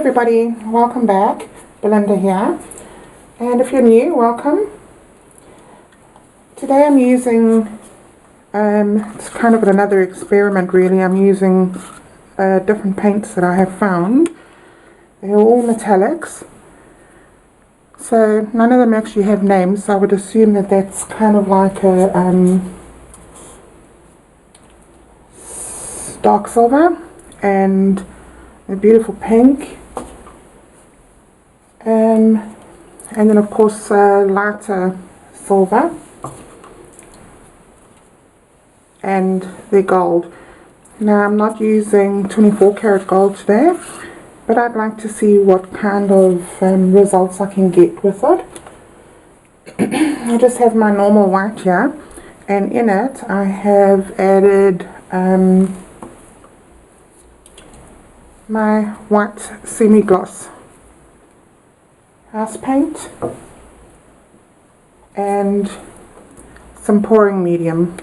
everybody, welcome back. Belinda here, and if you're new, welcome. Today I'm using, it's kind of another experiment really. I'm using different paints that I have found. They're all metallics, so none of them actually have names, so I would assume that that's kind of like a dark silver and a beautiful pink, and then of course lighter silver and the gold. Now I'm not using 24 karat gold today, but I'd like to see what kind of results I can get with it. I just have my normal white here, and in it I have added my white semi-gloss house paint and some pouring medium.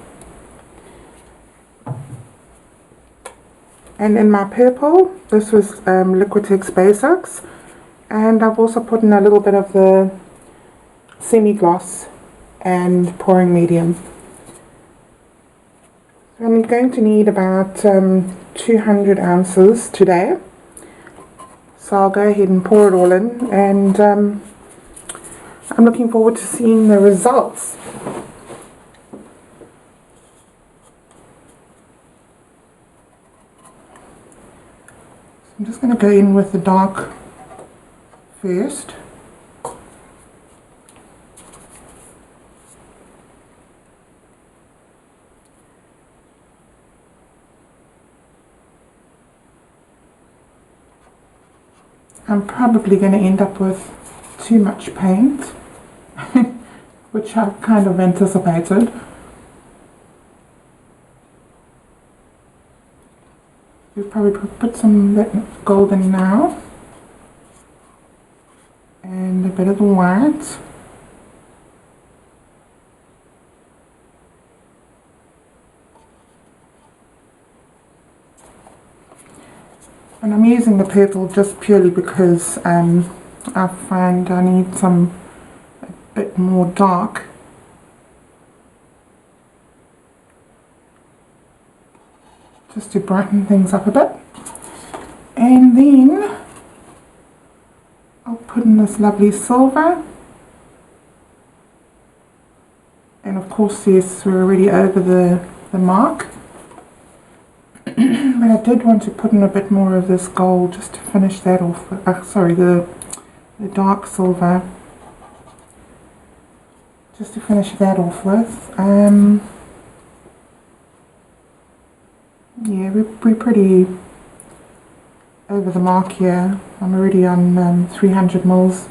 And in my purple, this was Liquitex Basics, and I've also put in a little bit of the semi-gloss and pouring medium. I'm going to need about 200 ounces today, so I'll go ahead and pour it all in, and I'm looking forward to seeing the results. I'm just going to go in with the dark first. I'm probably going to end up with too much paint, which I've kind of anticipated. We'll probably put some of that gold in now, and a bit of the white. And I'm using the purple just purely because I find I need a bit more dark. Just to brighten things up a bit. And then I'll put in this lovely silver. And of course, yes, we're already over the mark. But I did want to put in a bit more of this gold just to finish that off. Sorry, the dark silver. Just to finish that off with. Yeah, we're pretty over the mark here. I'm already on 300 mils.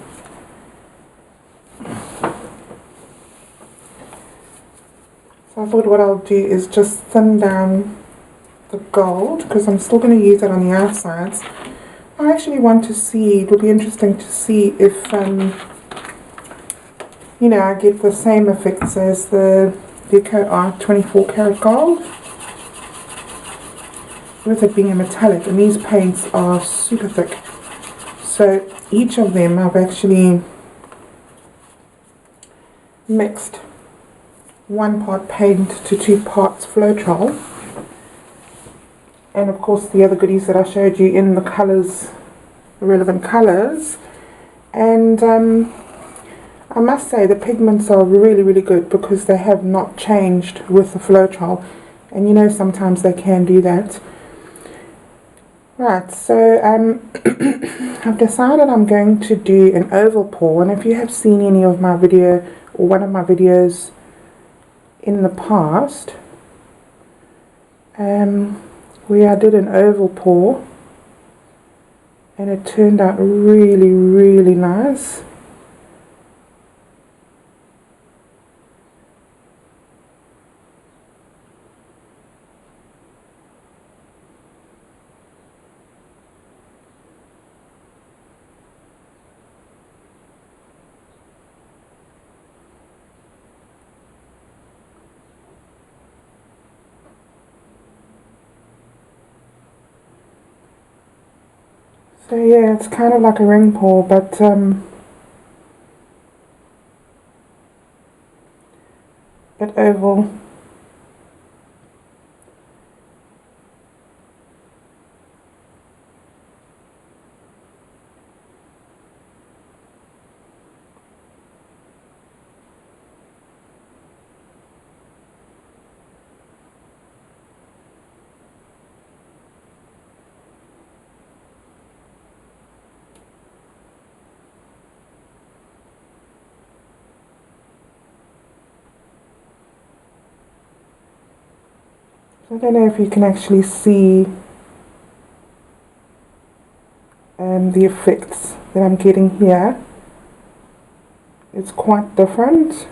So I thought what I'll do is just thin down the gold, because I'm still going to use it on the outsides. I actually want to see, it will be interesting to see if you know, I get the same effects as the Deco Art 24 karat gold, with it being a metallic, and these paints are super thick. So each of them I've actually mixed 1 part paint to 2 parts Floetrol. And of course the other goodies that I showed you in the colours, the relevant colours. And I must say the pigments are really, really good, because they have not changed with the Floetrol. And you know, sometimes they can do that. Right, so I've decided I'm going to do an oval pour. And if you have seen any of my video, or one of my videos in the past, where I did an oval pour, and it turned out really, really nice. So yeah, it's kind of like a ring pour, but oval. I don't know if you can actually see the effects that I'm getting here. It's quite different.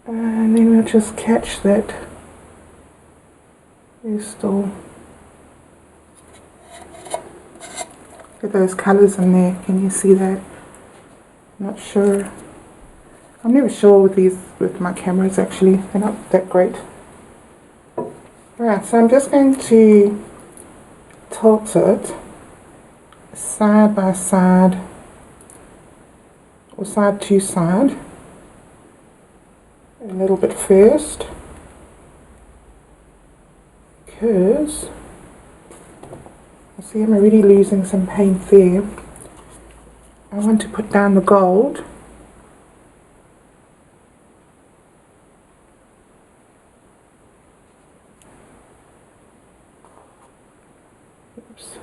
And then we'll just catch that there's still get those colours in there. Can you see that? Not sure. I'm never sure with my cameras actually. They're not that great. Right, so I'm just going to tilt it side by side or side to side a little bit first, because I see I'm already losing some paint there. I want to put down the gold. Oops.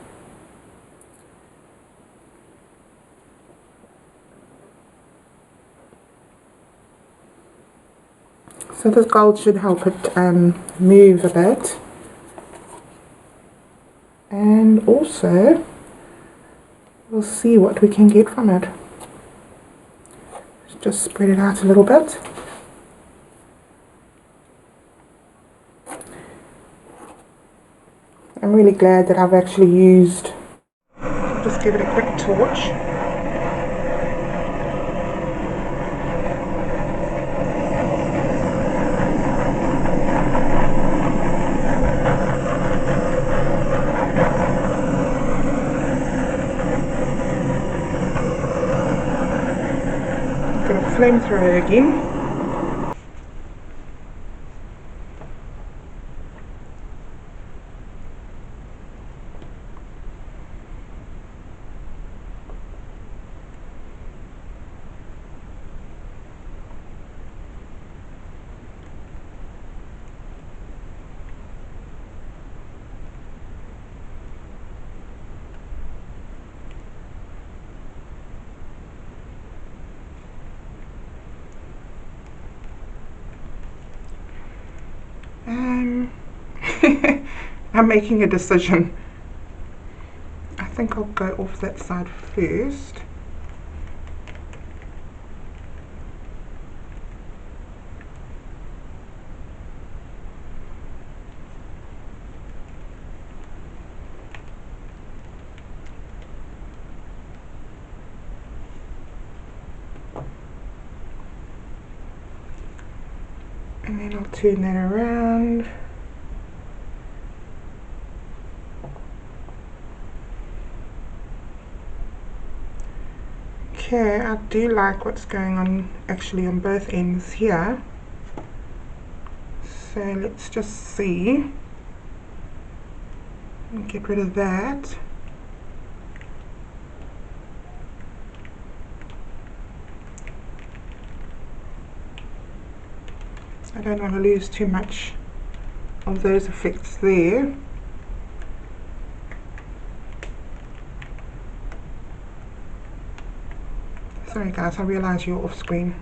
So this gold should help it move a bit, and also we'll see what we can get from it. Let's just spread it out a little bit. I'm really glad that I've actually used, just give it a quick torch. Got a flamethrower again. I'm making a decision. I think I'll go off that side first. And then I'll turn that around. Okay, I do like what's going on actually on both ends here. So let's just see. Get rid of that. I don't want to lose too much of those effects there. Sorry guys, I realise you're off screen.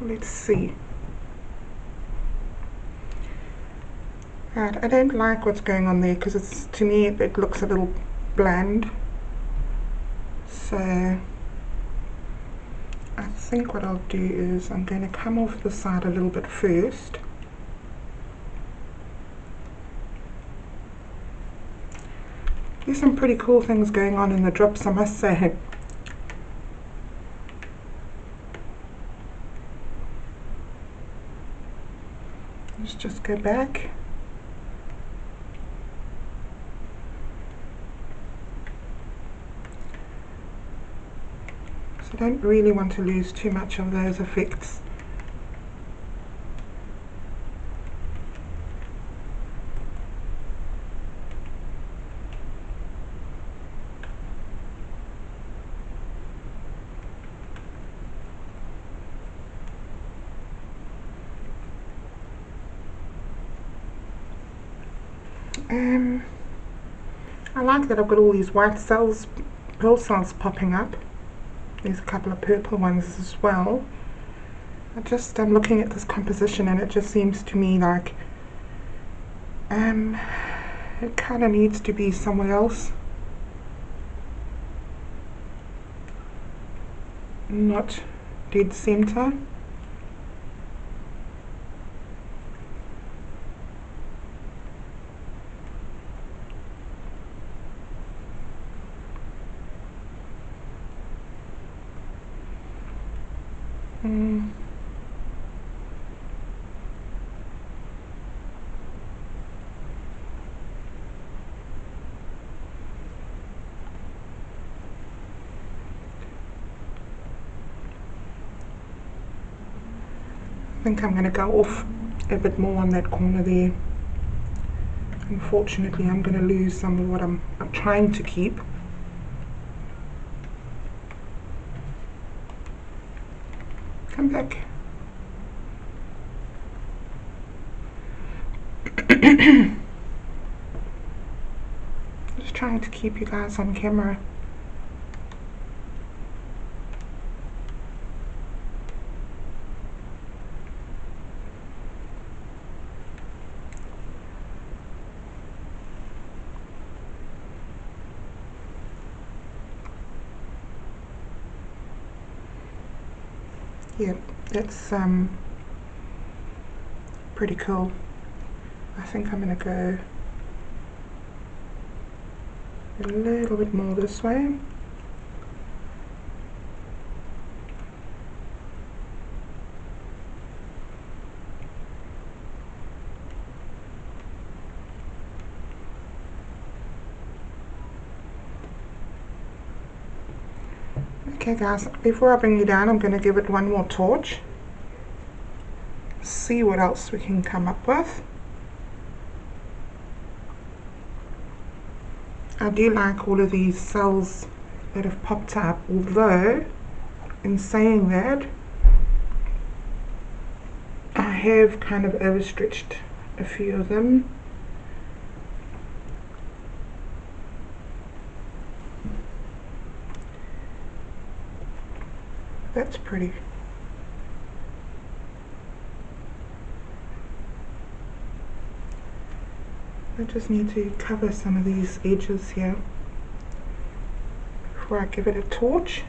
Let's see. Right, I don't like what's going on there because it's, to me, it looks a little bland. So I think what I'll do is I'm going to come off the side a little bit first. There's some pretty cool things going on in the drips, I must say. Let's just go back. So I don't really want to lose too much of those effects. I like that I've got all these white cells, pearl cells popping up. There's a couple of purple ones as well. I'm looking at this composition and it just seems to me like it kind of needs to be somewhere else, not dead center. I think I'm going to go off a bit more on that corner there. Unfortunately, I'm going to lose some of what I'm trying to keep. Come back. Just trying to keep you guys on camera. Yeah, that's pretty cool. I think I'm going to go a little bit more this way. Okay guys, before I bring you down, I'm going to give it one more torch. See what else we can come up with. I do like all of these cells that have popped up, although in saying that I have kind of overstretched a few of them. That's pretty. I just need to cover some of these edges here before I give it a torch.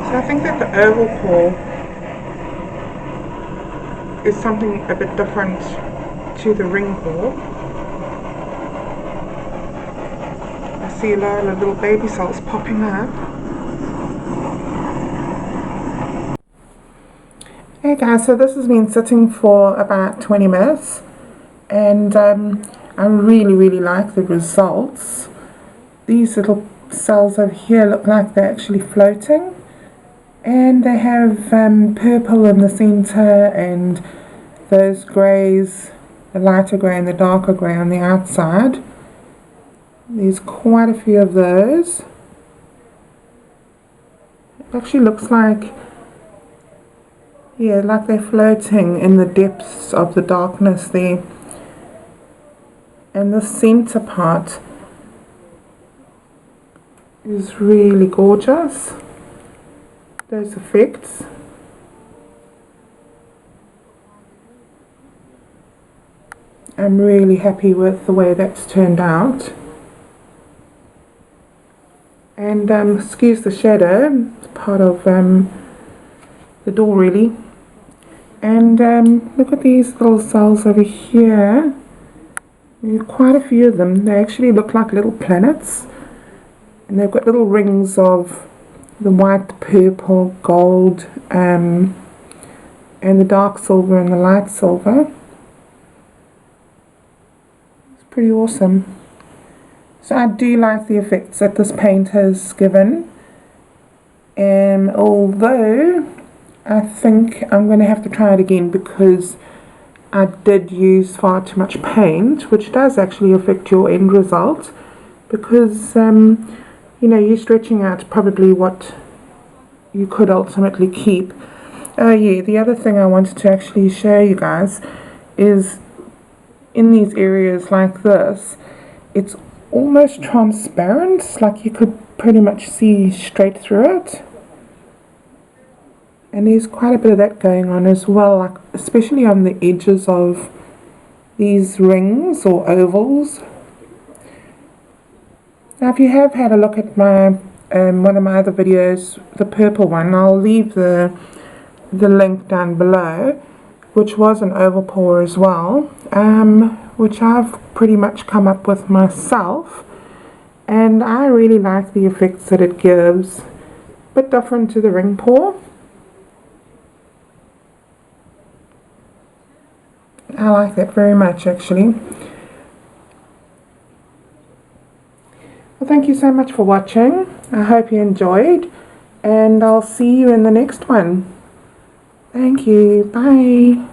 So I think that the oval core is something a bit different to the ring core. I see a lot of little baby cells popping up. Hey guys, so this has been sitting for about 20 minutes and I really like the results. These little cells over here look like they're actually floating. And they have purple in the center and those greys, the lighter grey and the darker grey on the outside. There's quite a few of those. It actually looks like, yeah, like they're floating in the depths of the darkness there. And the center part is really gorgeous. Those effects. I'm really happy with the way that's turned out. And excuse the shadow, it's part of the door really. And look at these little cells over here. There are quite a few of them. They actually look like little planets. And they've got little rings of the white, purple, gold, and the dark silver and the light silver. It's pretty awesome. So I do like the effects that this paint has given. Although I think I'm going to have to try it again because I did use far too much paint, which does actually affect your end result, because you know, you're stretching out probably what you could ultimately keep. Oh yeah, the other thing I wanted to actually show you guys is in these areas like this, it's almost transparent, like you could pretty much see straight through it. And there's quite a bit of that going on as well, like especially on the edges of these rings or ovals. Now if you have had a look at my one of my other videos, the purple one, I'll leave the link down below, which was an oval pour as well, which I've pretty much come up with myself, and I really like the effects that it gives. A bit different to the ring pour. I like that very much actually. Well, thank you so much for watching. I hope you enjoyed, and I'll see you in the next one. Thank you. Bye.